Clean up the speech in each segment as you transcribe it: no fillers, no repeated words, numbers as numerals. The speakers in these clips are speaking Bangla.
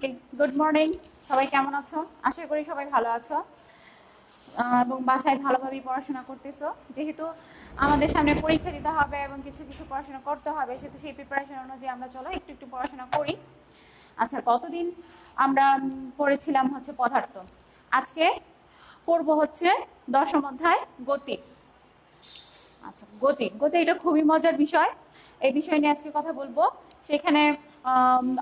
ওকে, গুড মর্নিং। সবাই কেমন আছো? আশা করি সবাই ভালো আছো এবং বাসায় ভালোভাবেই পড়াশোনা করতেছো। যেহেতু আমাদের সামনে পরীক্ষা দিতে হবে এবং কিছু কিছু পড়াশোনা করতে হবে, সেহেতু সেই প্রিপারেশন অনুযায়ী আমরা চলো একটু একটু পড়াশোনা করি। আচ্ছা, কতদিন আমরা পড়েছিলাম হচ্ছে পদার্থ। আজকে পড়বো হচ্ছে দশম অধ্যায় গতি। আচ্ছা, গতি গতি এটা খুবই মজার বিষয়। এই বিষয় নিয়ে আজকে কথা বলবো। সেখানে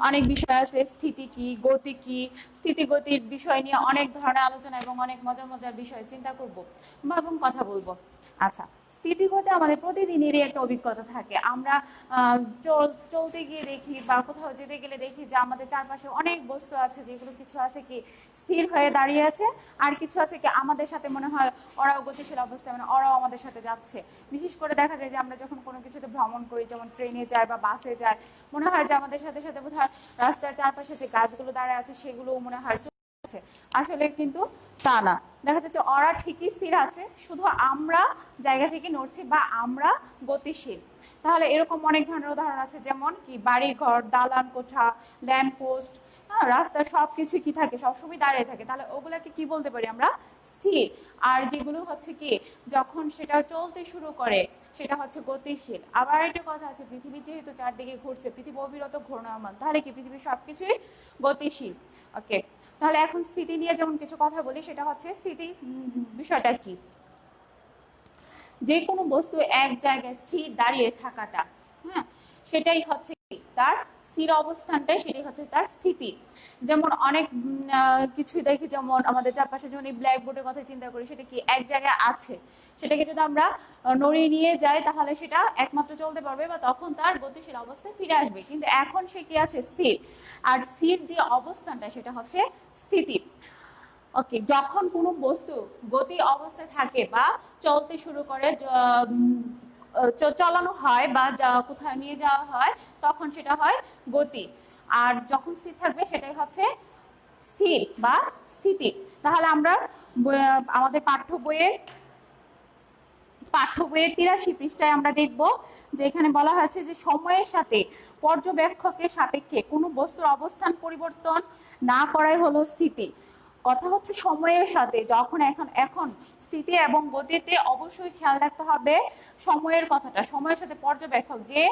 অনেক বিষয় আছে, স্থিতি কি, গতি কি, স্থিতি গতির বিষয় নিয়ে অনেক ধরনের আলোচনা এবং অনেক মজার মজার বিষয় চিন্তা করবো এবং কথা বলবো। আচ্ছা, স্থিতিগতি আমাদের প্রতিদিনেরই একটা অভিজ্ঞতা থাকে। আমরা চলতে গিয়ে দেখি বা কোথাও যেতে গেলে দেখি যে আমাদের চারপাশে অনেক বস্তু আছে, যেগুলো কিছু আছে কি স্থির হয়ে দাঁড়িয়ে আছে, আর কিছু আছে কি আমাদের সাথে মনে হয় ওরাও গতিশীল অবস্থায়, মানে ওরাও আমাদের সাথে যাচ্ছে। বিশেষ করে দেখা যায় যে আমরা যখন কোনো কিছুতে ভ্রমণ করি, যেমন ট্রেনে যাই বা বাসে যাই, মনে হয় যে আমাদের সাথে সাথে বোধহয় রাস্তার চারপাশে যে গাছগুলো দাঁড়ায় আছে সেগুলোও মনে হয় চলছে। আসলে কিন্তু তা না, দেখা যাচ্ছে ওরা ঠিকই স্থির আছে, শুধু আমরা জায়গা থেকে নড়ছি বা আমরা গতিশীল। তাহলে এরকম অনেক ধরনের উদাহরণ আছে, যেমন কি বাড়ি ঘর, দালান কোঠা, ল্যাম্প পোস্ট, হ্যাঁ, রাস্তার সবকিছু কি থাকে, সবসময় দাঁড়িয়ে থাকে। তাহলে ওগুলাকে কি বলতে পারি আমরা? স্থির। আর যেগুলো হচ্ছে কি যখন সেটা চলতে শুরু করে সেটা হচ্ছে গতিশীল। আবার একটা কথা আছে, পৃথিবী যেহেতু চারদিকে ঘুরছে, পৃথিবী অবিরত ঘূর্ণায়মান, তাহলে কি পৃথিবীর সবকিছুই গতিশীল। ওকে, তাহলে এখন স্থিতি নিয়ে যেমন কিছু কথা বলি, সেটা হচ্ছে স্থিতি বিষয়টা কি। যে কোনো বস্তু এক জায়গায় স্থির দাঁড়িয়ে থাকাটা, হ্যাঁ, সেটাই হচ্ছে তার স্থির অবস্থানটাই, সেটাই হচ্ছে তার স্থিতি। যেমন অনেক কিছুই দেখি, যেমন আমাদের চারপাশে যখন এই ব্ল্যাকবোর্ডের কথা চিন্তা করি, সেটা কি এক জায়গায় আছে, সেটাকে যদি আমরা নড়িয়ে নিয়ে যাই তাহলে সেটা একমাত্র চলতে পারবে বা তখন তার গতিশীল অবস্থায় ফিরে আসবে। কিন্তু এখন সে কি আছে? স্থির। আর স্থির যে অবস্থানটা সেটা হচ্ছে স্থিতি। ওকে, যখন কোনো বস্তু গতি অবস্থায় থাকে বা চলতে শুরু করে, চালানো হয় বা কোথাও নিয়ে যাওয়া হয়, তখন সেটা হয় গতি। আর যখন স্থির থাকবে সেটাই হচ্ছে স্থির বা স্থিতি। তাহলে আমরা আমাদের পাঠ্য বইয়ের 83 পৃষ্ঠায় আমরা দেখব যে এখানে বলা হয়েছে যে সময়ের সাথে পর্যবেক্ষকের সাপেক্ষে কোনো বস্তুর অবস্থান পরিবর্তন না করাই হলো স্থিতি। কথা হচ্ছে সময়ের সাথে, যখন এখন স্থিতি এবং গতিতে অবশ্যই খেয়াল রাখতে হবে সময়ের কথাটা। সময়ের সাথে পর্যবেক্ষক যে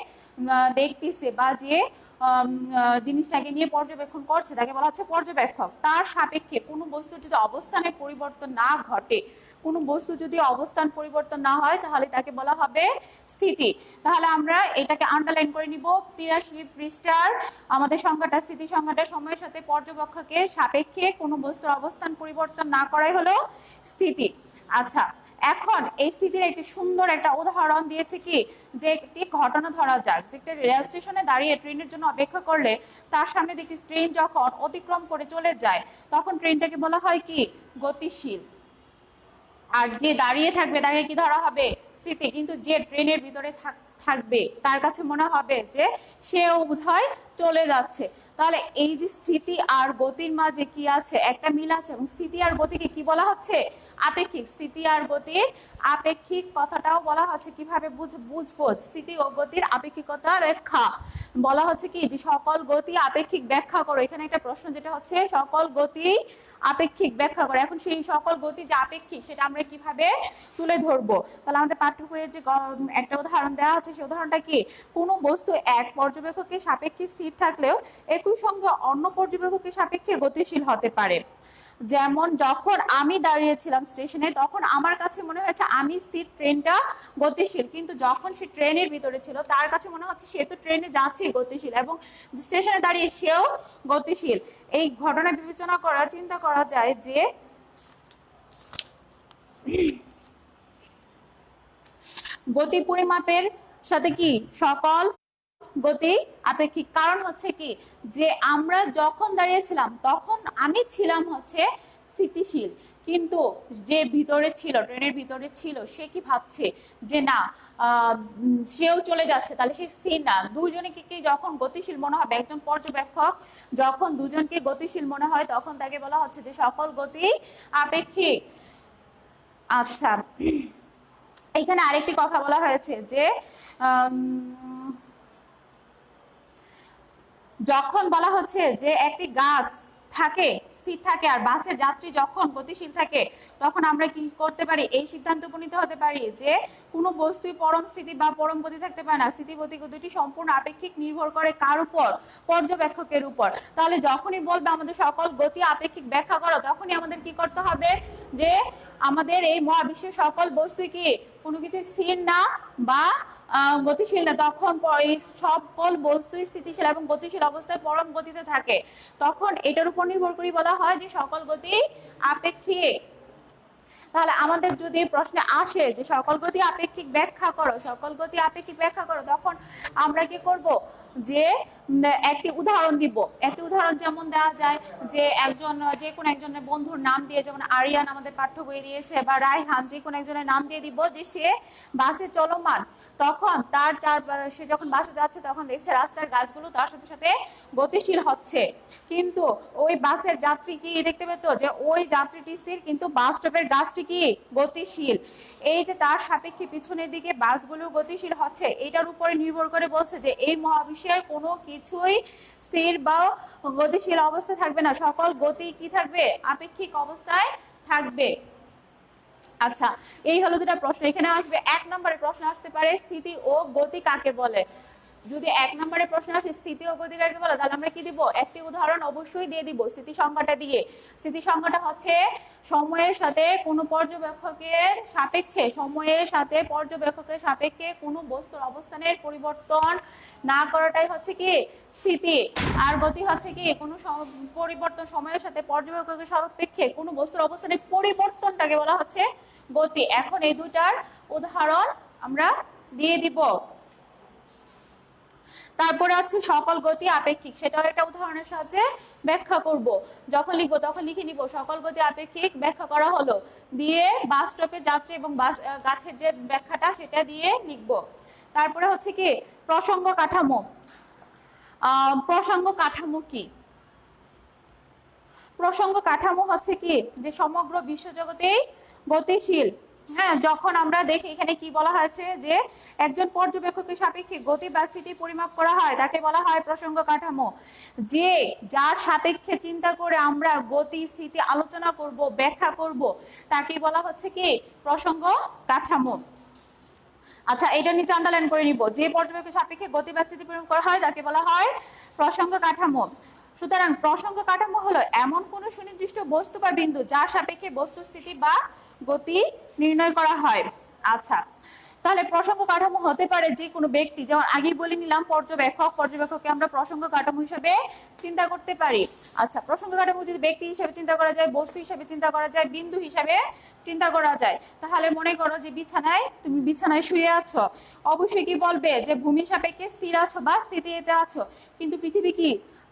দেখতেছে বা যে জিনিসটাকে নিয়ে পর্যবেক্ষণ করছে তাকে বলা হচ্ছে পর্যবেক্ষক। তার সাপেক্ষে কোনো বস্তুর যদি অবস্থানের পরিবর্তন না ঘটে, কোনো বস্তু যদি অবস্থান পরিবর্তন না হয়, তাহলে তাকে বলা হবে স্থিতি। তাহলে আমরা এটাকে আন্ডারলাইন করে নিব। 83 পৃষ্ঠার আমাদের সংখ্যাটা, স্থিতি সংখ্যাটা, সময়ের সাথে পর্যবেক্ষকের সাপেক্ষে কোনো বস্তুর অবস্থান পরিবর্তন না করাই হলো স্থিতি। আচ্ছা, এখন এই স্থিতির একটি সুন্দর একটা উদাহরণ দিয়েছে কি, যে একটি ঘটনা ধরা যাক, যে একটা রেল স্টেশনে দাঁড়িয়ে ট্রেনের জন্য অপেক্ষা করলে তার সামনে দেখি ট্রেন যখন অতিক্রম করে চলে যায়, তখন ট্রেনটাকে বলা হয় কি? গতিশীল। আর যে দাঁড়িয়ে থাকবে তাকে কি ধরা হবে? স্থিতি। কিন্তু যে ট্রেনের ভিতরে থাকবে তার কাছে মনে হবে যে সেও বোধহয় চলে যাচ্ছে। তাহলে এই যে স্থিতি আর গতির মাঝে কি আছে? একটা মিল আছে। এবং স্থিতি আর গতিকে কি বলা হচ্ছে? আপেক্ষিক। স্থিতি আর গতির আপেক্ষিক কথাটাও বলা হচ্ছে। কিভাবে বুঝবো স্থিতি ও গতির আপেক্ষিকতা ব্যাখ্যা? বলা হচ্ছে কি যে সকল গতি আপেক্ষিক ব্যাখ্যা করো। এখানে একটা প্রশ্ন যেটা হচ্ছে সকল গতি আপেক্ষিক ব্যাখ্যা করে। এখন সেই সকল গতি যে আপেক্ষিক সেটা আমরা কিভাবে তুলে ধরবো? তাহলে আমাদের পাঠ্য বইয়ে যে একটা উদাহরণ দেওয়া আছে, সেই উদাহরণটা কি? কোনো বস্তু এক পর্যবেক্ষকের সাপেক্ষে স্থির থাকলেও একই সঙ্গে অন্য পর্যবেক্ষকের সাপেক্ষে গতিশীল হতে পারে। যেমন যখন আমি দাঁড়িয়েছিলাম স্টেশনে, তখন আমার কাছে মনে হয়েছে আমি স্থির, ট্রেনটা গতিশীল। কিন্তু যখন সে ট্রেনের ভিতরে ছিল তার কাছে মনে হচ্ছে সে তো ট্রেনে যাচ্ছে, গতিশীল, এবং স্টেশনে দাঁড়িয়ে সেও গতিশীল। এই ঘটনা বিবেচনা করা, চিন্তা করা যায় যে গতি পরিমাপের সাথে কি সকল গতি আপেক্ষিক। কারণ হচ্ছে কি যে আমরা যখন দাঁড়িয়েছিলাম তখন আমি ছিলাম হচ্ছে স্থিতিশীল, কিন্তু যে ভিতরে ছিল, ট্রেনের ভিতরে ছিল, সে কি ভাবছে যে না সেও চলে যাচ্ছে, তাহলে সে স্থির না। দুজনকে কি যখন গতিশীল মনে হবে, একজন পর্যবেক্ষক যখন দুজনকে গতিশীল মনে হয় তখন তাকে বলা হচ্ছে যে সকল গতি আপেক্ষিক। আচ্ছা, এখানে আরেকটি কথা বলা হয়েছে যে যখন বলা হচ্ছে যে একটি গাছ থাকে স্থির থাকে আর বাসের যাত্রী যখন গতিশীল থাকে তখন আমরা কি করতে পারি, এই সিদ্ধান্ত উপনীত হতে পারি যে কোনো বস্তুই পরম স্থিতি বা পরম গতি থাকতে পারে না। স্থিতি গতি দুটি সম্পূর্ণ আপেক্ষিক, নির্ভর করে কার উপর? পর্যবেক্ষকের উপর। তাহলে যখনই বলবে আমাদের সকল গতি আপেক্ষিক ব্যাখ্যা করো, তখনই আমাদের কি করতে হবে যে আমাদের এই মহাবিশ্বের সকল বস্তু কি কোনো কিছু স্থির না বা গতিশীল না, তখন এই সকল বস্তুই স্থিতিশীল এবং গতিশীল অবস্থায় পরম গতিতে থাকে। তখন এটার উপর নির্ভর করে বলা হয় যে সকল গতি আপেক্ষিক। তাহলে আমাদের যদি প্রশ্নে আসে যে সকল গতি আপেক্ষিক ব্যাখ্যা করো, সকল গতি আপেক্ষিক ব্যাখ্যা করো, তখন আমরা কি করব যে একটি উদাহরণ দিব। একটি উদাহরণ যেমন দেওয়া যায় যে যে কোনো একজনের বন্ধুর নাম দিয়ে, যেমন আরিয়ান আমাদের পাঠ্য বই দিয়েছে, বা রায়হান, যে কোনো একজনের নাম দিয়ে দিব যে সে বাসে চলমান। তখন সে যখন বাসে যাচ্ছে তখন দেখছে রাস্তার গাছগুলো তার সাথে সাথে গতিশীল হচ্ছে, কিন্তু ওই বাসের যাত্রী কি দেখতে পেত যে ওই যাত্রীটি স্থির, কিন্তু বাস স্টপের গাছটি কি গতিশীল। এই যে তার সাপেক্ষে পিছনের দিকে বাসগুলো গতিশীল হচ্ছে, এটার উপরে নির্ভর করে বলছে যে এই মহাবিশ্বের কোনো কিছুই স্থির বা গতিশীল অবস্থায় থাকবে না, সকল গতি কি থাকবে? আপেক্ষিক অবস্থায় থাকবে। আচ্ছা, এই হলো দুটা প্রশ্ন। এখানে আসবে 1 নম্বরে প্রশ্ন আসতে পারে স্থিতি ও গতি কাকে বলে। যদি 1 নম্বরে প্রশ্ন আসে স্থিতি ও গতি কাকে বলে, তাহলে আমরা কি দিব? একটি উদাহরণ অবশ্যই দিয়ে দিব স্থিতি সংজ্ঞাটা দিয়ে। স্থিতি সংজ্ঞাটা হচ্ছে সময়ের সাথে কোনো পর্যবেক্ষকের সাপেক্ষে, সময়ের সাথে পর্যবেক্ষকের সাপেক্ষে কোনো বস্তুর অবস্থানের পরিবর্তন না করাটাই হচ্ছে কি স্থিতি। আর গতি হচ্ছে কি কোনো পরিবর্তন, সময়ের সাথে পর্যবেক্ষকের সাপেক্ষে কোনো বস্তুর অবস্থানের পরিবর্তনটাকে বলা হচ্ছে গতি। এখন এই দুটার উদাহরণ আমরা দিয়ে দিব। তারপরে আছে সকল গতি আপেক্ষিক, সেটাও একটা উদাহরণের সাহায্যে ব্যাখ্যা করব। যখন লিখবো তখন লিখে নিব সকল গতি আপেক্ষিক ব্যাখ্যা করা হলো, দিয়ে বাস স্টপে যাত্রী এবং গাছের যে ব্যাখ্যাটা সেটা দিয়ে লিখব। তারপরে হচ্ছে কি প্রসঙ্গ কাঠামো। প্রসঙ্গ কাঠামো কি? প্রসঙ্গ কাঠামো হচ্ছে কি যে সমগ্র বিশ্বজগতেই গতিশীল। হ্যাঁ, যখন আমরা দেখি এখানে কি বলা হয়েছে যে একজন পর্যবেক্ষকের সাপেক্ষে গতি বা স্থিতি পরিমাপ করা হয়, তাকে বলা হয় প্রসঙ্গ কাঠামো। যে যার সাপেক্ষে চিন্তা করে আমরা গতি স্থিতি আলোচনা করব, ব্যাখ্যা করব, তাকে বলা হচ্ছে কি প্রসঙ্গ কাঠামো। আচ্ছা, এটা নিচে আন্ডারলাইন করে নিব। যে পর্যবেক্ষকের সাপেক্ষে গতি বা স্থিতি পরিমাপ করা হয় তাকে বলা হয় প্রসঙ্গ কাঠামো। সুতরাং প্রসঙ্গ কাঠামো হলো এমন কোন সুনির্দিষ্ট বস্তু বা বিন্দু যার সাপেক্ষে বস্তু স্থিতি বা গতি নির্ণয় করা হয়। আচ্ছা, তাহলে প্রসঙ্গ কাঠামো হতে পারে যে কোনো ব্যক্তি, যেমন আগেই বলে নিলাম পর্যবেক্ষককে আমরা প্রসঙ্গ কাঠামো হিসেবে চিন্তা করতে পারি। আচ্ছা, প্রসঙ্গ কাঠামো যদি ব্যক্তি হিসেবে চিন্তা করা যায়, বস্তু হিসেবে চিন্তা করা যায়, বিন্দু হিসেবে চিন্তা করা যায়, তাহলে মনে করো যে তুমি বিছানায় শুয়ে আছো, অবশ্যই কি বলবে যে ভূমির সাপেক্ষে স্থির আছো বা স্থিতিতে আছো, কিন্তু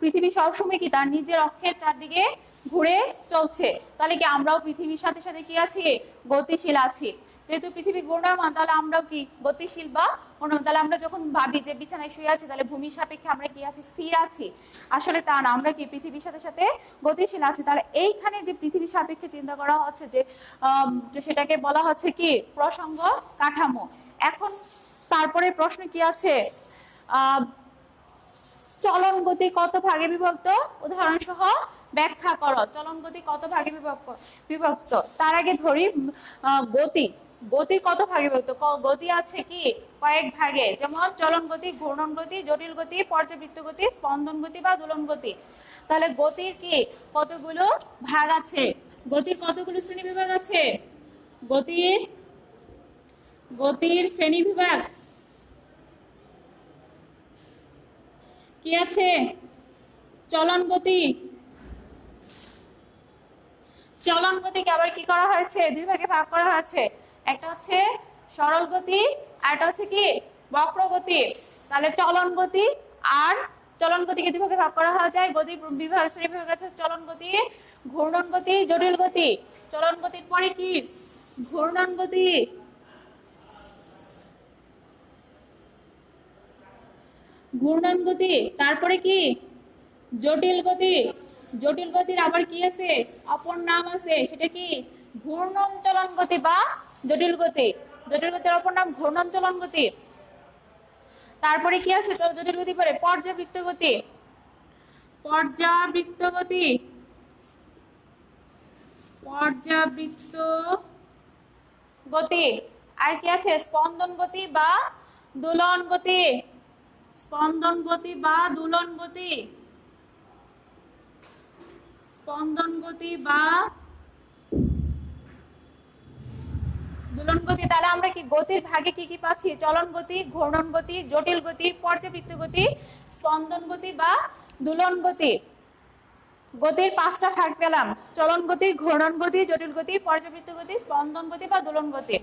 পৃথিবী সবসময় কি তার নিজের অক্ষের চারদিকে ঘুরে চলছে। তাহলে কি আমরাও পৃথিবীর সাথে সাথে কি আছি? গতিশীল আছি। যেহেতু পৃথিবী ঘূর্ণায়মান, তাহলে আমরাও কি গতিশীল বা তাহলে আমরা যখন ভাবি যে বিছানায় শুয়ে আছি, তাহলে ভূমির সাপেক্ষে আমরা কি আছি? স্থির আছি। আসলে তা না, আমরা কি পৃথিবীর সাথে সাথে গতিশীল আছি। তাহলে এইখানে যে পৃথিবীর সাপেক্ষে চিন্তা করা হচ্ছে যে সেটাকে বলা হচ্ছে কি প্রসঙ্গ কাঠামো। এখন তারপরে প্রশ্ন কি আছে, চলন গতি কত ভাগে বিভক্ত? উদাহরণ সহ ব্যাখ্যা করো। চলন গতি কত ভাগে বিভক্ত? তার আগে ধরি গতি কত ভাগে বিভক্ত? গতি আছে কি কয়েক ভাগে, যেমন চলন গতি, ঘূর্ণন গতি, জটিল গতি, পর্যাবৃত্ত গতি, স্পন্দন গতি বা দোলন গতি। তাহলে গতির কি কতগুলো ভাগ আছে? গতির কতগুলো শ্রেণী বিভাগ আছে? গতির শ্রেণী বিভাগ কি আছে? চলন গতিকে আবার কি করা হয়েছে? দুই ভাগে ভাগ করা হয়েছে। একটা হচ্ছে সরল গতি আর একটা হচ্ছে কি বক্র গতি। তাহলে চলন গতিকে দুই ভাগে ভাগ করা যায়। গতি বিভাগ শ্রেণী বিভাগ আছে চলন গতি, ঘূর্ণন গতি, জটিল গতি। চলন গতির পরে কি ঘূর্ণন গতি, তারপরে কি জটিল গতি। জটিল গতির আবার কি আছে? অপর নাম আছে, সেটা কি ঘূর্ণন চলন গতি বা জটিল গতি। জটিল গতির অপর নাম ঘূর্ণন চলন গতি। তারপরে কি আছে জটিল গতি পরে? পর্যাবৃত্ত গতি। পর্যাবৃত্ত গতি, পর্যাবৃত্ত গতি। আর কি আছে? স্পন্দন গতি বা দোলন গতি, স্পন্দন গতি বা দোলন গতি, স্পন্দন গতি বা দোলন গতি। তাহলে আমরা কি গতির ভাগে কি কি পাচ্ছি? চলন গতি, ঘূর্ণন গতি, জটিল গতি, পর্যাবৃত্ত গতি, স্পন্দন গতি বা দোলন গতি। গতির 5টা ভাগ পেলাম: চলন গতি, ঘূর্ণন গতি, জটিল গতি, পর্যাবৃত্ত গতি, স্পন্দন গতি বা দোলন গতি।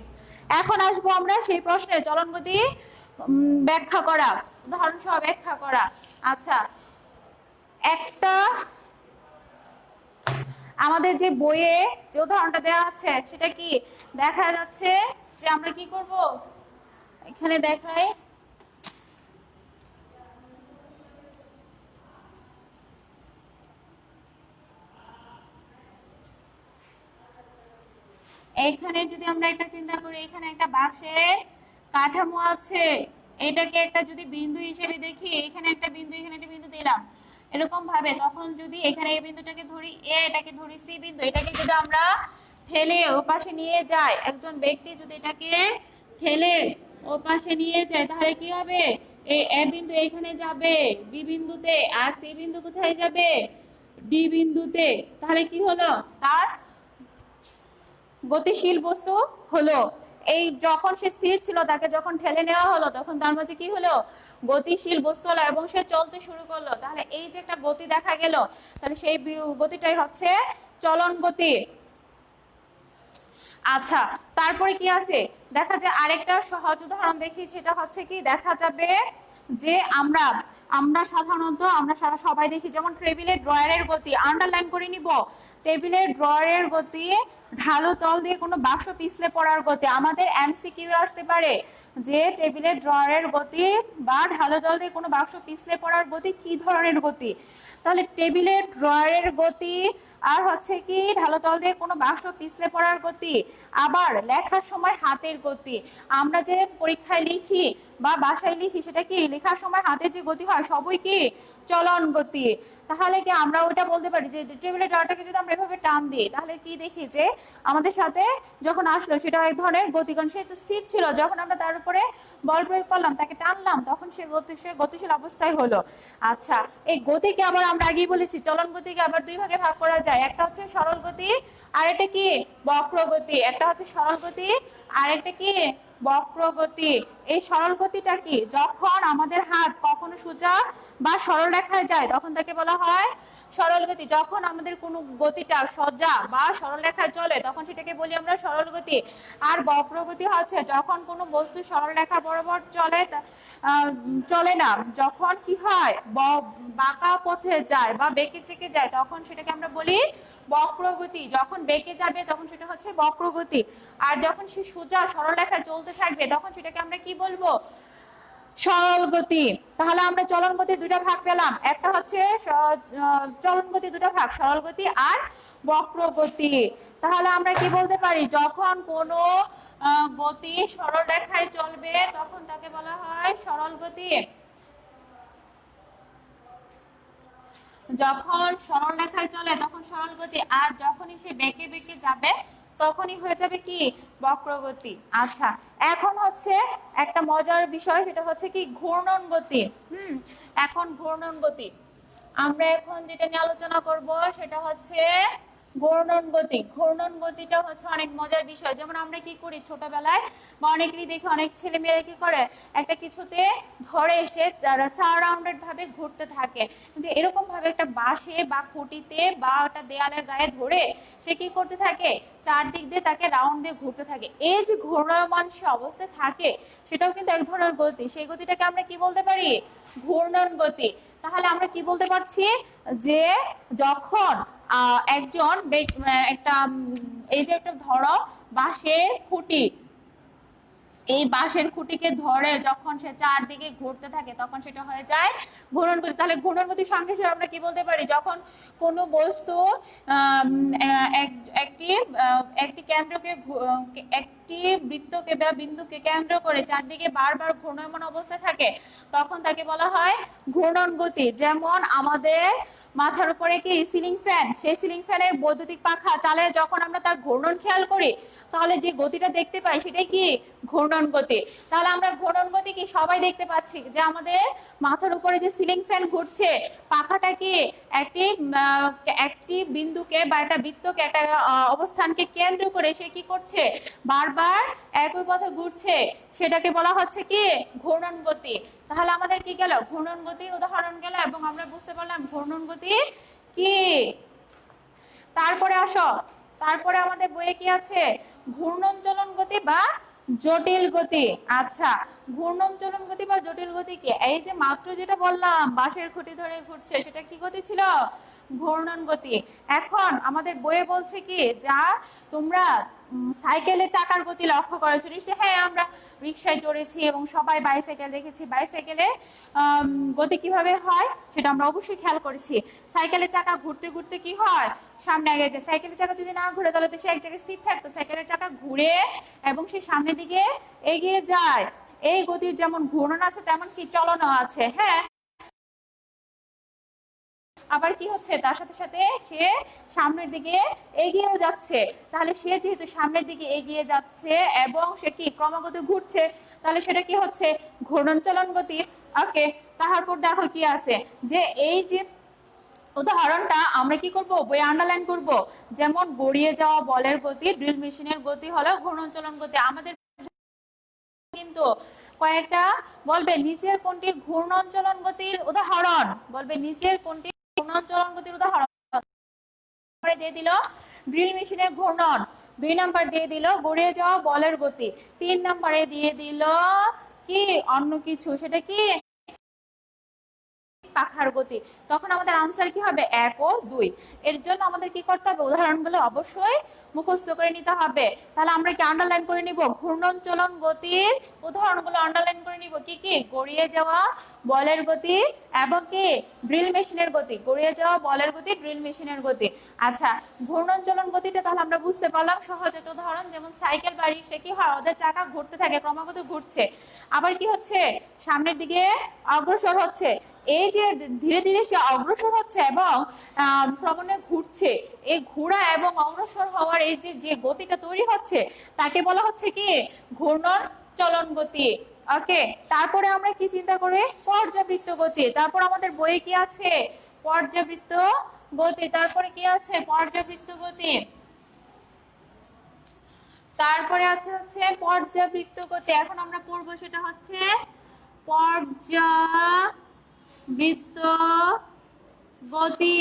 এখন আসবো আমরা সেই প্রশ্নে চলন গতি ব্যাখ্যা করা, উদাহরণ সহ ব্যাখ্যা করা। আচ্ছা, একটা আমাদের যে বইয়ে যে উদাহরণটা দেওয়া আছে সেটা কি দেখা যাচ্ছে যে আমরা কি করব, এখানে দেখাই। এইখানে যদি আমরা একটা চিন্তা করি, এখানে একটা বাক্সের কাঠামো আছে, এটাকে একটা যদি বিন্দু হিসেবে দেখি, এখানে একটা বিন্দু, এখানে একটা বিন্দু দিলাম এরকম ভাবে, তখন যদি এখানে এই বিন্দুটাকে ধরি এ, এটাকে ধরি সি বিন্দু, এটাকে যদি আমরা ঠেলে ওপাশে নিয়ে যাই, একজন ব্যক্তি যদি এটাকে ঠেলে ওপাশে নিয়ে যায়, তাহলে কি হবে? এই এ বিন্দু এখানে যাবে বি বিন্দুতে, আর সি বিন্দু কোথায় যাবে? ডি বিন্দুতে। তাহলে কি হলো? তার গতিশীল বস্তু হলো। এই যখন সে স্থির ছিল, তাকে যখন ঠেলে নেওয়া হলো, তখন তার মাঝে কি হলো? গতিশীল বস্তু হলো এবং সে চলতে শুরু করলো। তাহলে এই যে একটা গতি দেখা গেল, তাহলে সেই গতিটাই হচ্ছে চলন গতি। আচ্ছা, তারপরে কি আছে? দেখা যায় আরেকটা সহজ উদাহরণ দেখি, সেটা হচ্ছে কি দেখা যাবে যে আমরা আমরা সাধারণত আমরা সবাই দেখি, যেমন টেবিলের ড্রয়ারের গতি, আন্ডারলাইন করে নিব। টেবিলের ড্রয়ারের গতি, ঢালু তল দিয়ে কোনো বাক্স পিছলে পড়ার গতি। আমাদের এমসিকিউ আসতে পারে যে টেবিলের ড্রয়ারের গতি বা ঢালু তল দিয়ে কোনো বাক্স পিছলে পড়ার গতি কি ধরনের গতি? তাহলে টেবিলের ড্রয়ারের গতি আর হচ্ছে কি ঢালু তল দিয়ে কোনো বাক্স পিছলে পড়ার গতি, আবার লেখার সময় হাতের গতি। আমরা যে পরীক্ষায় লিখি বা বাসায় লিখি, সেটা কি লেখার সময় হাতের যে গতি হয় সবই কি চলন গতি। তাহলে কি আমরা ওইটা বলতে পারি যে টেবিলের ড্রয়ারটাকে যদি আমরা এভাবে টান দিই, তাহলে কি দেখি যে আমাদের সাথে যখন আসলো সেটা এক ধরনের গতি, কারণ সে তো স্থির ছিল, যখন আমরা তার উপরে বল প্রয়োগ করলাম, তাকে টানলাম, তখন সে গতিশীল অবস্থায় হলো। আচ্ছা, এই গতিকে আবার আমরা আগেই বলেছি চলন গতিকে আবার দুই ভাগে ভাগ করা যায়, একটা হচ্ছে সরল গতি আর একটা কি বক্র গতি। একটা হচ্ছে সরল গতি আর একটা কি বক্র গতি। এই সরল গতিটা কি? যখন আমাদের হাত কখনো সোজা বা সরল রেখায় যায় তখন তাকে বলা হয় সরল গতি। যখন আমাদের কোনো গতিটা সোজা বা সরল রেখায় চলে তখন সেটাকে বলি আমরা সরল গতি। আর বক্র গতি হচ্ছে যখন কোনো বস্তু সরল রেখা বরাবর চলে না, যখন কি হয় বাঁকা পথে যায় বা বেঁকে চেকে যায়, তখন সেটাকে আমরা বলি বক্রগতি। যখন বেঁকে যাবে তখন সেটা হচ্ছে বক্রগতি। আর যখন সে সোজা সরল রেখায় চলতে থাকবে তখন সেটাকে আমরা কি বলবো? সরল গতি। তাহলে আমরা চলন গতি দুটা ভাগ পেলাম, একটা হচ্ছে চলন গতি দুটা ভাগ, সরল গতি আর বক্র গতি। তাহলে আমরা কি বলতে পারি? যখন কোনো গতি সরল রেখায় চলবে তখন তাকে বলা হয় সরল গতি। যখন সরল রেখায় চলে তখন সরল গতি, আর যখনই সে বেঁকে বেঁকে যাবে তখনই হয়ে যাবে কি বক্রগতি। আচ্ছা, এখন হচ্ছে একটা মজার বিষয়, সেটা হচ্ছে কি ঘূর্ণন গতি। এখন ঘূর্ণন গতি আমরা এখন যেটা নিয়ে আলোচনা করব সেটা হচ্ছে ঘূর্ণন গতি। ঘূর্ণন গতিটা হচ্ছে অনেক মজার বিষয়। যেমন আমরা কি করি ছোটবেলায় বা অনেকেরই দেখি, অনেক ছেলে মেয়েরা কি করে একটা কিছুতে ধরে এসে সারাউন্ডেড ভাবে ঘুরতে থাকে, যে এরকম ভাবে একটা বাঁশে বা খুঁটিতে বা একটা দেয়ালের গায়ে ধরে সে কি করতে থাকে, চারদিক দিয়ে তাকে রাউন্ড দিয়ে ঘুরতে থাকে। এই যে ঘূর্ণায়মান সে অবস্থায় থাকে সেটাও কিন্তু এক ধরনের গতি। সেই গতিটাকে আমরা কি বলতে পারি? ঘূর্ণন গতি। তাহলে আমরা কি বলতে পারছি যে যখন একজন একটা এই যে একটা ধরো বাঁশের খুঁটি, এই বাঁশের খুঁটিকে ধরে যখন সে চারদিকে ঘুরতে থাকে তখন সেটা হয়ে যায় ঘূর্ণন গতি। তাহলে ঘূর্ণন গতির সংজ্ঞা হিসেবে আমরা কি বলতে পারি? যখন কোনো বস্তু একটি কেন্দ্রকে একটি বৃত্তকে বা বিন্দুকে কেন্দ্র করে চারদিকে বারবার ঘূর্ণায়মান অবস্থায় থাকে তখন তাকে বলা হয় ঘূর্ণন গতি। যেমন আমাদের মাথার উপরে কি সিলিং ফ্যান, সেই সিলিং ফ্যানের বৈদ্যুতিক পাখা চালে যখন আমরা তার ঘূর্ণন খেয়াল করি তাহলে যে গতিটা দেখতে পাই সেটাই কি ঘূর্ণন গতি। তাহলে আমরা ঘূর্ণন গতি কি সবাই দেখতে পাচ্ছি যে আমাদের মাথার উপরে যে সিলিং ফ্যান ঘুরছে, পাখাটা কি একটি বিন্দুকে বা একটা বৃত্তকে একটা অবস্থানকে কেন্দ্র করে সে কি করছে, বারবার একই পথে ঘুরছে, সেটাকে বলা হচ্ছে কি ঘূর্ণন গতি। তাহলে আমাদের কি গেল, ঘূর্ণন গতির উদাহরণ গেল এবং আমরা বুঝতে পারলাম ঘূর্ণন গতি কি। তারপরে আসো, তারপরে আমাদের বইয়ে কি আছে, ঘূর্ণন চলন গতি বা জটিল গতি। আচ্ছা, ঘূর্ণন চলন গতি বা জটিল গতি কি? এই যে মাত্র যেটা বললাম বাঁশের খুঁটি ধরে ঘুরছে, সেটা কি গতি ছিল, ঘূর্ণন গতি। এখন আমাদের বইয়ে বলছে কি, যা তোমরা সাইকেলের চাকার গতি লক্ষ্য করেছো নিশ্চয়ই। হ্যাঁ, আমরা রিক্সায় চড়েছি এবং সবাই বাইসাইকেল দেখেছি। বাইসাইকেলে গতি কিভাবে হয় সেটা আমরা অবশ্যই খেয়াল করেছি। সাইকেলের চাকা ঘুরতে ঘুরতে কি হয়, সামনে আগে যায়। সাইকেলের চাকা যদি না ঘুরে তাহলে তো সে এক জায়গায় স্থির থাকতো। সাইকেলের চাকা ঘুরে এবং সে সামনের দিকে এগিয়ে যায়। এই গতির যেমন ঘূর্ণন আছে তেমন কি চলনও আছে। হ্যাঁ, আবার কি হচ্ছে, তার সাথে সাথে সে সামনের দিকে এগিয়েও যাচ্ছে। তাহলে সে যেহেতু সামনের দিকে এগিয়ে যাচ্ছে এবং সে কি ক্রমাগত ঘুরছে, তাহলে সেটা কি হচ্ছে, ঘূর্ণন চলন গতি। ওকে, তারপর দেখো কি আছে, যে এই যে উদাহরণটা আমরা কি করব, বই আন্ডারলাইন করব। যেমন গড়িয়ে যাওয়া বলের গতি, ড্রিল মেশিনের গতি হলো ঘূর্ণন চলন গতি। আমাদের কিন্তু কয়েকটা বলবে নিচের কোনটি ঘূর্ণন চলন গতির উদাহরণ, বলবে নিচের কোনটি ঘূর্ণন চলন গতির উদাহরণ। দিয়ে দিল ড্রিল মেশিনের ঘূর্ণন, 2 নাম্বার দিয়ে দিল গড়িয়ে যাওয়া বলের গতি, 3 নম্বরে দিয়ে দিল কি অন্য কিছু, সেটা কি পাখার গতি। তখন আমাদের আনসার কি হবে, 1 ও 2। এর জন্য আমাদের কি করতে হবে, উদাহরণগুলো অবশ্যই মুখস্থ করে নিতে হবে। তাহলে আমরা কি আন্ডারলাইন করে নিব, ঘূর্ণন চলন গতির উদাহরণগুলো আন্ডারলাইন করে নিব। কি কি, গড়িয়ে যাওয়া বলের গতি এবং কি ড্রিল মেশিনের গতি, গড়িয়ে যাওয়া বলের গতি, ড্রিল মেশিনের গতি। আচ্ছা, ঘূর্ণন চলন গতিটা তাহলে আমরা বুঝতে পারলাম সহজ একটা উদাহরণ। যেমন সাইকেল বা রিক্সা কি হয়, ওদের চাকা ঘুরতে থাকে, ক্রমাগত ঘুরছে, আবার কি হচ্ছে সামনের দিকে অগ্রসর হচ্ছে। এই যে ধীরে ধীরে সে অগ্রসর হচ্ছে এবং ক্রমে ঘুরছে, এই ঘোরা এবং অগ্রসর হওয়ার এই যে যে গতিটা তৈরি হচ্ছে তাকে বলা হচ্ছে কি ঘূর্ণন চলন গতি। ওকে, তারপরে আমরা কি চিন্তা করি, পর্যাবৃত্ত গতি। তারপর আমাদের বইয়ে কি আছে, পর্যাবৃত্ত গতি। তারপরে কি আছে, পর্যাবৃত্ত গতি। তারপরে আছে হচ্ছে পর্যাবৃত্ত গতি। এখন আমরা পড়বো সেটা হচ্ছে পর্যাবৃত্ত গতি।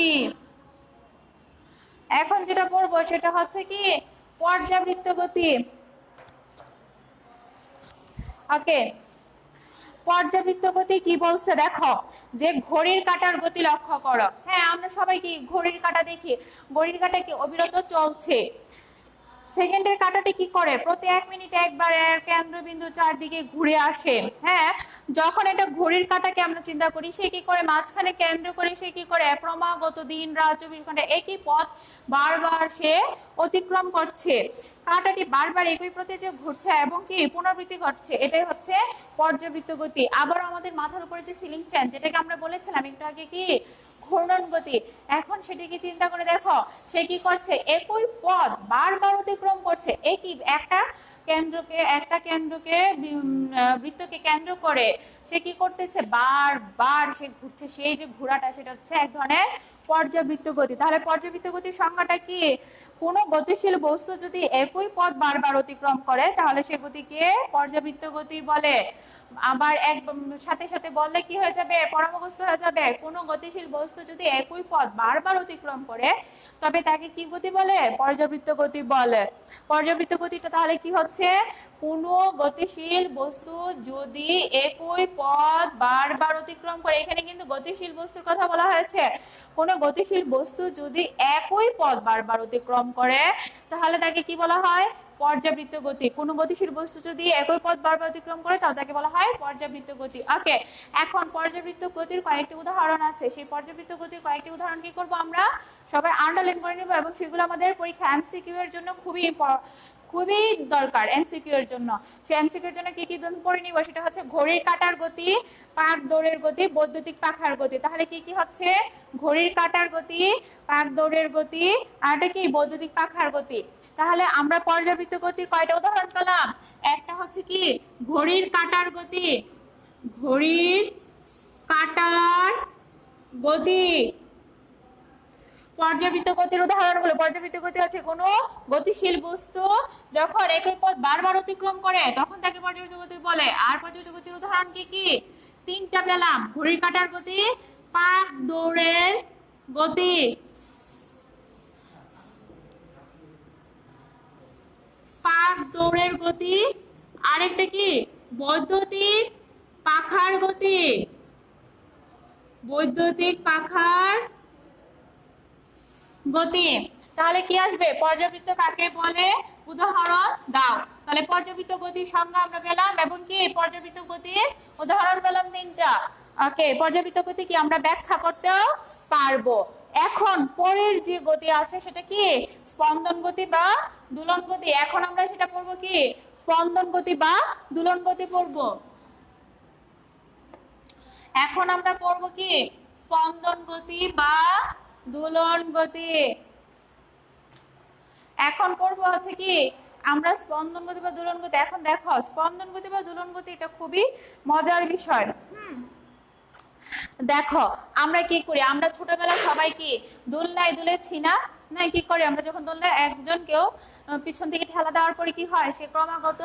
এখন যেটা পড়বো সেটা হচ্ছে কি পর্যাবৃত্ত গতি। ওকে, পর্যাবৃত্ত গতি কি বলছে দেখো, যে ঘড়ির কাঁটার গতি লক্ষ্য করো। হ্যাঁ, আমরা সবাই কি ঘড়ির কাঁটা দেখি, ঘড়ির কাঁটা কি অবিরত চলছে। সেকেন্ডের কাঁটাটি কি করে, প্রতি 1 মিনিটে একবার কেন্দ্রবিন্দু চারদিকে ঘুরে আসে। হ্যাঁ, যখন এটা ঘড়ির কাঁটাকে আমরা চিন্তা করি, সে কি করে মাঝখানে কেন্দ্র করে সে কি করে ক্রমাগত দিন রাত 24 ঘন্টা একই পথ বারবার সে অতিক্রম করছে। কাঁটাটি বারবার একই পথে যে ঘুরছে এবং কি পুনরাবৃত্তি ঘটছে, এটাই হচ্ছে পর্যাবৃত্ত গতি। আবার আমাদের মাথার উপরে যে সিলিং ফ্যান, যেটাকে আমরা বলেছিলাম একটু আগে কি ঘূর্ণন গতি, এখন সেটিকে চিন্তা করে দেখো সে কি করছে, একই পথ বারবার অতিক্রম করছে। একই একটা কেন্দ্রকে বৃত্তকে কেন্দ্র করে সে কি করতেছে, বারবার সে ঘুরছে। সেই যে ঘোরাটা সেটা হচ্ছে এক ধরনের পর্যাবৃত্ত গতি। তাহলে পর্যাবৃত্ত গতির সংজ্ঞাটা কি, কোন গতিশীল বস্তু যদি একই পথ বারবার অতিক্রম করে তাহলে সে গতিকে পর্যাবৃত্ত গতি বলে। আবার এক সাথে সাথে বললে কি হয়ে যাবে, পরামুখস্থ হয়ে যাবে। কোন গতিশীল বস্তু যদি একই পথ বারবার অতিক্রম করে তবে তাকে কি গতি বলে, পর্যাবৃত্ত গতি বলে। পর্যাবৃত্ত গতিটা তাহলে কি হচ্ছে, কোন গতিশীল বস্তু যদি একই পথ বারবার অতিক্রম করে, এখানে কিন্তু গতিশীল বস্তুর কথা বলা হয়েছে। কোন গতিশীল বস্তু যদি একই পথ বারবার অতিক্রম করে তাহলে তাকে কি বলা হয়, পর্যাবৃত্ত গতি। কোন গতিশীল বস্তু যদি একই পথ বারবার অতিক্রম করে তাহলে তাকে বলা হয় পর্যাবৃত্ত গতি। ওকে, এখন পর্যাবৃত্ত গতির কয়েকটি উদাহরণ আছে। সেই পর্যাবৃত্ত গতির কয়েকটি উদাহরণ কি করব, আমরা সবাই আন্ডারলাইন করে নেব এবং সেগুলো আমাদের পরীক্ষা এমসিকিউ এর জন্য খুবই দরকার এমসিকিউ এর জন্য। সে এমসিকিউ এর জন্য কি কি পড়ে নিব, সেটা হচ্ছে ঘড়ির কাঁটার গতি, পাক দৌড়ের গতি, বৈদ্যুতিক পাখার গতি। তাহলে কি কি হচ্ছে, ঘড়ির কাঁটার গতি, পাক দৌড়ের গতি, আর এটা কি বৈদ্যুতিক পাখার গতি। তাহলে আমরা পর্যাবৃত্ত গতির কয়টা উদাহরণ পেলাম, একটা হচ্ছে কি ঘড়ির কাঁটার গতি, ঘড়ির কাঁটার গতি। পর্যাবৃত্ত গতির উদাহরণগুলো, পর্যাবৃত্ত গতি হচ্ছে কোনো গতিশীল বস্তু যখন একই পথ বারবার অতিক্রম করে তখন তাকে পর্যাবৃত্ত গতি বলে। আর পর্যাবৃত্ত গতির উদাহরণ কি কি, তিনটা পেলাম, ঘড়ির কাঁটার গতি, পাক দৌড়ের গতি, পাক দৌড়ের গতি, আরেকটা কি বৈদ্যুতিক পাখার গতি, বৈদ্যুতিক পাখার গতি। তাহলে কি আসবে, পর্যাবৃত্ত কাকে বলে উদাহরণ দাও। তাহলে পর্যাবৃত্ত গতির সংজ্ঞা আমরা পেলাম এবং কি পর্যাবৃত্ত গতির উদাহরণ পেলাম তিনটা। ওকে, পর্যাবৃত্ত গতি কি আমরা ব্যাখ্যা করতেও পারবো। এখন পরের যে গতি আছে সেটা কি স্পন্দন গতি বা দোলন গতি। এখন আমরা সেটা পড়বো কি স্পন্দন গতি বা দোলন গতি পড়বো। এখন আমরা পড়বো কি স্পন্দন গতি বা দোলন গতি। এখন পড়বো হচ্ছে কি আমরা স্পন্দন গতি বা দোলন গতি। এখন দেখো স্পন্দন গতি বা দোলন গতি এটা খুবই মজার বিষয়। দেখো আমরা কি করি, আমরা ছোটবেলা সবাই কি দোলনায় দুলেছি না, না কি করি আমরা যখন দোলনায় একজন কেউ পিছন থেকে ঠেলা দেওয়ার পরে কি হয়, সে ক্রমাগত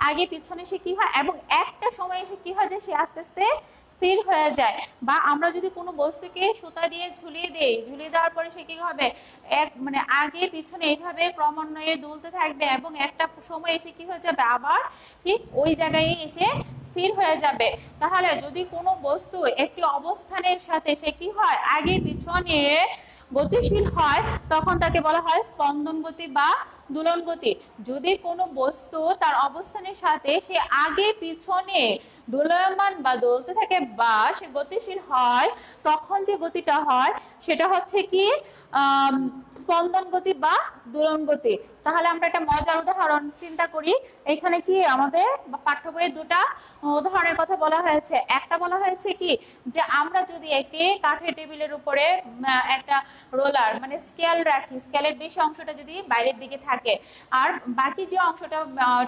আগে পিছনে সে কি হয় এবং একটা সময় এসে কি হয় যে সে আস্তে আস্তে স্থির হয়ে যায়। বা আমরা যদি কোনো বস্তুকে সুতা দিয়ে ঝুলিয়ে দেই, ঝুলিয়ে দেওয়ার পরে সে কি হবে এক মানে আগে পিছনে এইভাবে ক্রমান্বয়ে দুলতে থাকবে এবং একটা সময় এসে কি হয়ে যাবে আবার ঠিক ওই জায়গায় এসে স্থির হয়ে যাবে। তাহলে যদি কোনো বস্তু একটি অবস্থানের সাথে সে কি হয় আগে পিছনে গতিশীল হয় তখন তাকে বলা হয় স্পন্দন গতি বা দোলন গতি। যদি কোনো বস্তু তার অবস্থানের সাথে সে আগে পিছনে দোলায়মান বা দোলতে থাকে বা সে গতিশীল হয় তখন যে গতিটা হয় সেটা হচ্ছে কি স্পন্দন গতি বা দোলন গতি। তাহলে আমরা একটা মজার উদাহরণ চিন্তা করি। এখানে কি আমাদের পাঠ্য বইয়ে দুটা উদাহরণের কথা বলা হয়েছে। একটা বলা হয়েছে কি যে আমরা যদি একটি কাঠের টেবিলের উপরে একটা রোলার মানে স্কেল রাখি, স্কেলের বেশি অংশটা যদি বাইরের দিকে থাকে আর বাকি যে অংশটা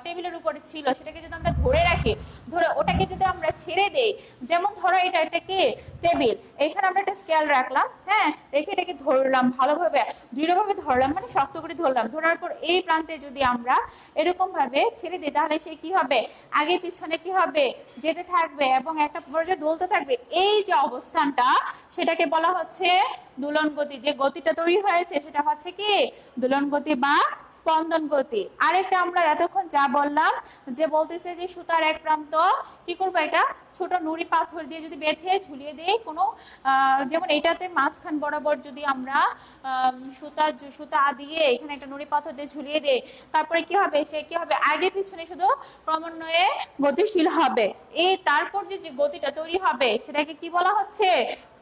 টেবিলের উপরে ছিল সেটাকে যদি আমরা ধরে রাখি, ধরে ওটাকে যদি আমরা ছেড়ে দেই, যেমন ধরো এটা কি টেবিল, এখানে আমরা একটা স্কেল রাখলাম, হ্যাঁ রেখে এটাকে ধরলাম ভালোভাবে দৃঢ়ভাবে ধরলাম মানে শক্ত করে ধরলাম, ধরার পর এই প্রান্তে যদি আমরা এরকম ভাবে ছেড়ে দিই তাহলে সে কি হবে আগে পিছনে কি হবে যেতে থাকবে এবং একটা পর্যায়ে দুলতে থাকবে। এই যে অবস্থানটা সেটাকে বলা হচ্ছে দোলন গতি। যে গতিটা তৈরি হয়েছে সেটা হচ্ছে কি দোলন গতি বা স্পন্দন গতি। আরেকটা আমরা এতক্ষণ যা বললাম যে বলতেছে যে সুতার এক প্রান্ত কি করবো এটা ছোট নুড়ি পাথর দিয়ে যদি বেঁধে ঝুলিয়ে দেই কোনো যেমন এটাতে মাঝখান বরাবর যদি আমরা সুতা দিয়ে এখানে একটা নুড়ি পাথর দিয়ে ঝুলিয়ে দেই তারপরে কি হবে সে কি হবে আগে পিছনে শুধু ক্রমান্বয়ে গতিশীল হবে। এই তারপর যে গতিটা তৈরি হবে সেটাকে কি বলা হচ্ছে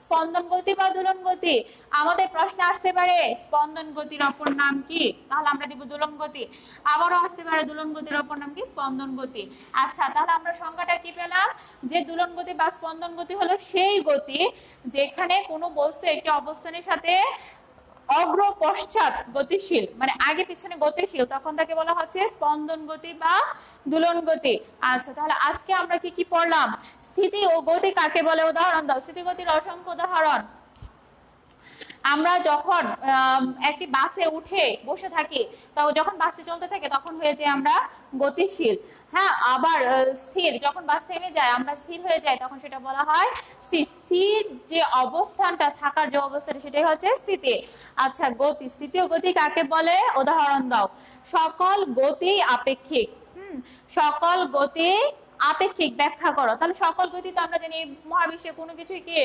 স্পন্দন গতি বা দোলন গতি। আমাদের প্রশ্নে আসতে পারে স্পন্দন গতির অপর নাম কি, তাহলে আমরা দিব দোলন গতি। আবারও আসতে পারে দোলন গতির অপর নাম কি স্পন্দন গতি। আচ্ছা তাহলে আমরা সংজ্ঞাটা কি পেলাম যে দোলন গতি বা স্পন্দন গতি হলো সেই গতি যেখানে কোনো বস্তু একটি অবস্থানের সাথে অগ্র পশ্চাৎ গতিশীল মানে আগে পিছনে গতিশীল তখন তাকে বলা হচ্ছে স্পন্দন গতি বা দোলন গতি। আচ্ছা তাহলে আজকে আমরা কি কি পড়লাম, স্থিতি ও গতি কাকে বলে উদাহরণ দাও। স্থিতি গতির অসংখ্য উদাহরণ। আমরা যখন একটি বাসে উঠে বসে থাকি তো যখন বাসটি চলতে থাকে তখন হয়ে যায় আমরা গতিশীল, হ্যাঁ আবার স্থির যখন বাস থেমে যায় আমরা স্থির হয়ে যাই তখন সেটা বলা হয় স্থির। স্থির যে অবস্থানটা থাকার যে অবস্থাটা সেটাই হচ্ছে স্থিতি। আচ্ছা গতি, স্থিতি ও গতি কাকে বলে উদাহরণ দাও। সকল গতি আপেক্ষিক, সকল গতি আপেক্ষিক ব্যাখ্যা করো। তাহলে সকল গতি তো আমরা জানি মহাবিশ্বে কোনো কিছুই কি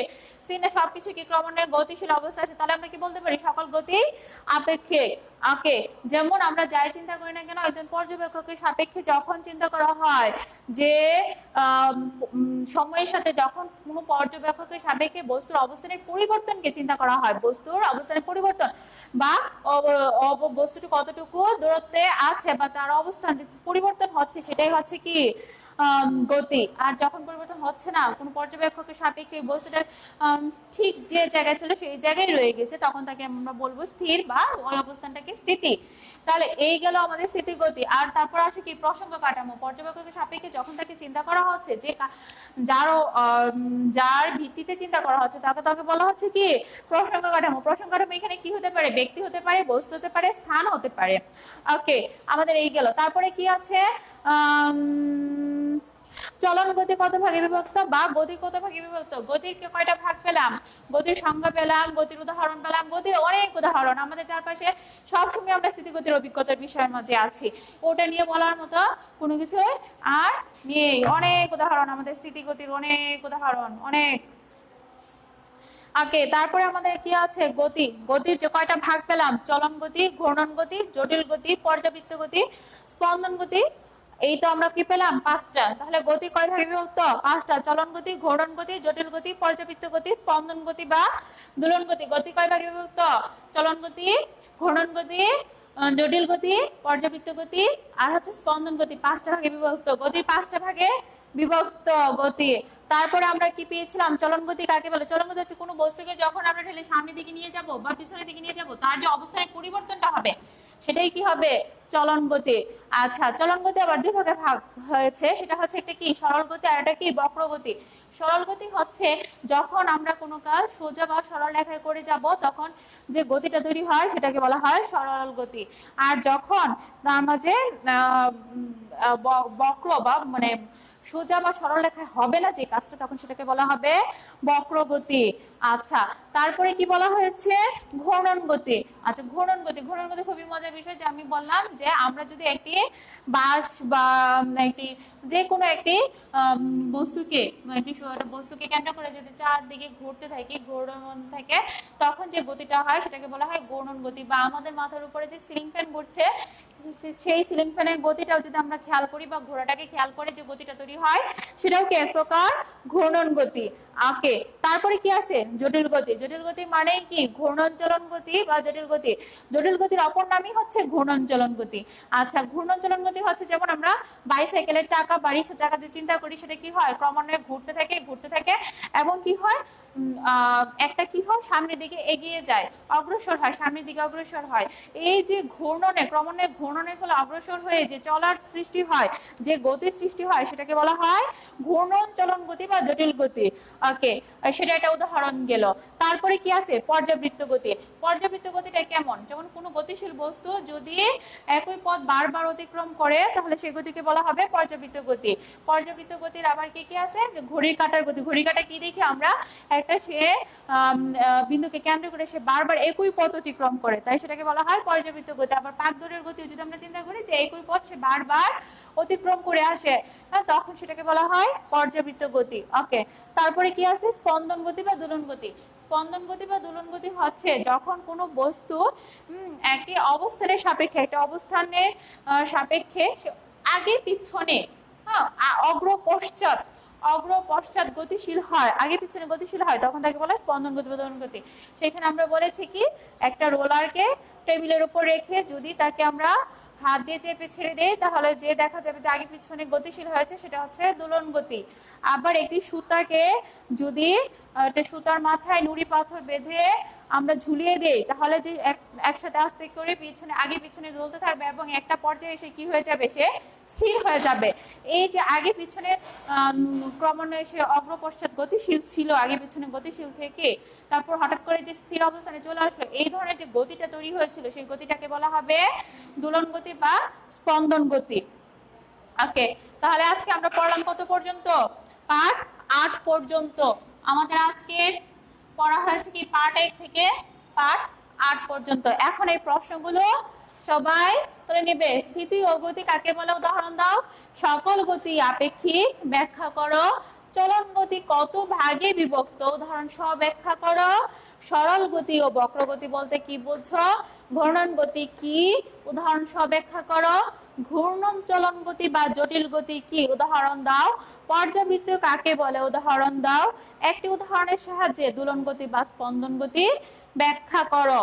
স্থির না, সবকিছু কি ক্রমান্বয়ে গতিশীল অবস্থা আছে, তাহলে আমরা কি বলতে পারি সকল গতি আপেক্ষিক। ওকে, যেমন আমরা যাই চিন্তা করি না কেন, একজন পর্যবেক্ষকের সাপেক্ষে যখন চিন্তা করা হয় যে সময়ের সাথে যখন কোনো পর্যবেক্ষকের সাপেক্ষে বস্তুর অবস্থানের পরিবর্তনকে চিন্তা করা হয়, বস্তুর অবস্থানের পরিবর্তন বা বস্তুটি কতটুকু দূরত্বে আছে বা তার অবস্থান পরিবর্তন হচ্ছে, সেটাই হচ্ছে কি গতি। আর যখন পরিবর্তন হচ্ছে না, কোনো পর্যবেক্ষকের সাপেক্ষে বস্তুটা ঠিক যে জায়গায় ছিল সেই জায়গায় রয়ে গেছে, তখন তাকে আমরা বলবো স্থির বা ওই অবস্থানটাকে স্থিতি। তাহলে এই গেল আমাদের স্থিতি গতি। আর তারপর আসে কি প্রসঙ্গ কাঠামো। পর্যবেক্ষকের সাপেক্ষে যখন তাকে চিন্তা করা হচ্ছে, যে যার ভিত্তিতে চিন্তা করা হচ্ছে তাকে বলা হচ্ছে কি প্রসঙ্গ কাঠামো। প্রসঙ্গ কাঠামো এখানে কি হতে পারে? ব্যক্তি হতে পারে, বস্তু হতে পারে, স্থান হতে পারে। ওকে, আমাদের এই গেল। তারপরে কি আছে? চলন গতি কত ভাগে বিভক্ত বা গতি কত ভাগে বিভক্ত? গতির কয়টা ভাগ পেলাম? গতির সংজ্ঞা পেলাম, গতির উদাহরণ পেলাম, গতির অনেক উদাহরণ। আমাদের চারপাশে সবসময় আমরা স্থিতিগতির অভিজ্ঞতার বিষয়ের মধ্যে আছি, ওটা নিয়ে বলার মতো কোনো কিছু আর নেই। অনেক উদাহরণ আমাদের স্থিতিগতির, অনেক উদাহরণ, অনেক। ওকে, তারপরে আমাদের কি আছে? গতি। গতির যে কয়টা ভাগ পেলাম? চলন গতি, ঘূর্ণন গতি, জটিল গতি, পর্যাবৃত্ত গতি, স্পন্দন গতি। এই তো আমরা কি পেলাম? 5টা। তাহলে গতি কয় ভাগে বিভক্ত? 5টা। চলন গতি, ঘূর্ণন গতি, জটিল গতি, পর্যাবৃত্ত গতি, স্পন্দন গতি বা দোলন গতি। গতি কয় ভাগে বিভক্ত? চলন গতি, ঘূর্ণন গতি, জটিল গতি, পর্যাবৃত্ত গতি আর হচ্ছে স্পন্দন গতি। 5টা ভাগে বিভক্ত। গতি 5টা ভাগে বিভক্ত গতি। তারপরে আমরা কি পেয়েছিলাম? চলন গতি কাকে বলে? চলন গতি হচ্ছে কোনো বস্তুকে যখন আমরা ঠেলে সামনের দিকে নিয়ে যাব বা পিছনের দিকে নিয়ে যাব, তার যে অবস্থানের পরিবর্তনটা হবে সেটাই কি হবে? চলন গতি। আচ্ছা, চলন গতি আবার দুই ভাগে ভাগ হয়েছে। সেটা হচ্ছে একটা কি সরল গতি আর একটা কি বক্র গতি। সরল গতি হচ্ছে যখন আমরা কোনো কাজ সোজা বা সরল রেখায় করে যাব, তখন যে গতিটা তৈরি হয় সেটাকে বলা হয় সরল গতি। আর যখন তার মাঝে বক্র বা মানে সোজা বা সরল রেখায় হবে না যে কাজটা, তখন সেটাকে বলা হবে বক্রগতি। আচ্ছা, তারপরে কি বলা হয়েছে? ঘূর্ণন গতি। আচ্ছা, ঘূর্ণন গতি। ঘূর্ণন গতি খুবই মজার বিষয়, যে আমি বললাম যে আমরা যদি একটি বাঁশ বা একটি যে কোনো একটি বস্তুকে কেন্দ্র করে যদি চারদিকে ঘুরতে থাকে, ঘূর্ণন থাকে, তখন যে গতিটা হয় সেটাকে বলা হয় ঘূর্ণন গতি। বা আমাদের মাথার উপরে যে সিলিং ফ্যান ঘুরছে, সেই সিলিং ফ্যানের গতিটাও যদি আমরা খেয়াল করি বা ঘোড়াটাকে খেয়াল করে যে গতিটা তৈরি হয়, সেটাও কি এক প্রকার ঘূর্ণন গতি। ওকে, তারপরে কি আছে? জটিল গতি। জটিল গতি মানেই কি ঘূর্ণন চলন গতি বা জটিল গতি। জটিল গতির অপর নামই হচ্ছে ঘূর্ণন চলন গতি। আচ্ছা, ঘূর্ণন চলন গতি হচ্ছে যেমন আমরা বাইসাইকেলের চাকা বা রিক্সার চাকা যে চিন্তা করি, সেটা কি হয়? ক্রমান্বয়ে ঘুরতে থাকে এবং কি হয়? একটা কি হয়? সামনের দিকে এগিয়ে যায়, অগ্রসর হয়, সামনের দিকে অগ্রসর হয়। এই যে ক্রমান্বয়ে ঘূর্ণনের ফলে অগ্রসর হয়ে যে চলার সৃষ্টি হয়, যে গতির সৃষ্টি হয়, সেটাকে বলা হয় ঘূর্ণন চলন গতি বা জটিল গতি। ওকে, সেটা একটা উদাহরণ গেল। তারপরে কি আছে? পর্যাবৃত্ত গতি। পর্যাবৃত্ত গতিটা কেমন? যেমন কোনো গতিশীল বস্তু যদি একই পথ বারবার অতিক্রম করে, তাহলে সেই গতিকে বলা হবে পর্যাবৃত্ত গতি। পর্যাবৃত্ত গতির আবার কি কি আছে? যে ঘড়ির কাঁটার গতি। ঘড়ির কাঁটা কি দেখি আমরা? একটা সে বিন্দুকে কেন্দ্র করে সে বারবার একই পথ অতিক্রম করে, তাই সেটাকে বলা হয় পর্যাবৃত্ত গতি। আবার পাকদৌড়ের গতি যদি আমরা চিন্তা করি যে একই পথ সে বারবার অতিক্রম করে আসে, তখন সেটাকে বলা হয় পর্যাবৃত্ত গতি। ওকে, তারপরে কি আছে? স্পন্দন গতি বা দোলন গতি। স্পন্দন গতি বা দোলন গতি হচ্ছে যখন কোনো বস্তু একটি অবস্থানের সাপেক্ষে, একটা অবস্থানের সাপেক্ষে আগে পিছনে, অগ্র পশ্চাৎ গতিশীল হয়, আগে পিছনে গতিশীল হয়, তখন তাকে বলা হয় স্পন্দন গতি বা দোলন গতি। সেখানে আমরা বলেছি কি একটা রোলারকে টেবিলের উপর রেখে যদি তাকে আমরা হাত দিয়ে চেপে ছেড়ে দেয়, তাহলে যে দেখা যাবে যে আগে পিছনে গতিশীল হয়েছে, সেটা হচ্ছে দোলন গতি। আবার একটি সুতাকে যদি একটা সুতার মাথায় নুড়ি পাথর বেঁধে আমরা ঝুলিয়ে দেই, তাহলে যে একসাথে আস্তে করে আগে পিছনে দুলতে থাকবে এবং একটা পর্যায়ে এসে কি হয়ে যাবে? সে স্থির হয়ে যাবে। এই যে আগে পিছনে ক্রমান্বয়ে সে অগ্রপশ্চাৎ গতিশীল ছিল, আগে পিছনে গতিশীল থেকে তারপর হঠাৎ করে যে স্থির অবস্থানে চলে আসলো, এই ধরনের যে গতিটা তৈরি হয়েছিল, সেই গতিটাকে বলা হবে দোলন গতি বা স্পন্দন গতি। ওকে, তাহলে আজকে আমরা পড়লাম কত পর্যন্ত? পার্ট 8 পর্যন্ত। আমাদের আজকের পড়া হয়েছে কি পার্ট 1 থেকে পার্ট 8 পর্যন্ত। এখন এই প্রশ্নগুলো সবাই তুলে নেবে। স্থিতি ও গতি কাকে বলে? উদাহরণ দাও। সকল গতি আপেক্ষিক, ব্যাখ্যা করো। চলন গতি কত ভাগে বিভক্ত? উদাহরণ সহ ব্যাখ্যা করো। সরল গতি ও বক্র গতি বলতে কি বুঝছো? ঘূর্ণন গতি কি? উদাহরণ সহ ব্যাখ্যা করো। ঘূর্ণন চলন গতি বা জটিল গতি কি? উদাহরণ দাও। পর্যাবৃত্ত কাকে বলে? উদাহরণ দাও। একটি উদাহরণের সাহায্যে দোলন গতি বা স্পন্দন গতি ব্যাখ্যা করো।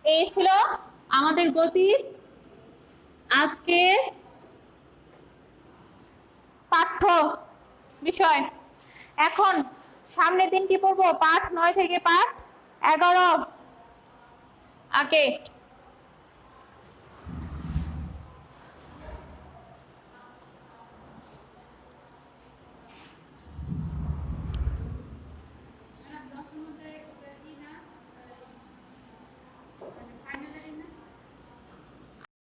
এই ছিল আমাদের গতির আজকে পাঠ্য বিষয়। এখন সামনে দিন কি পড়বো? পাঠ 9 থেকে পাঠ 11 আগে।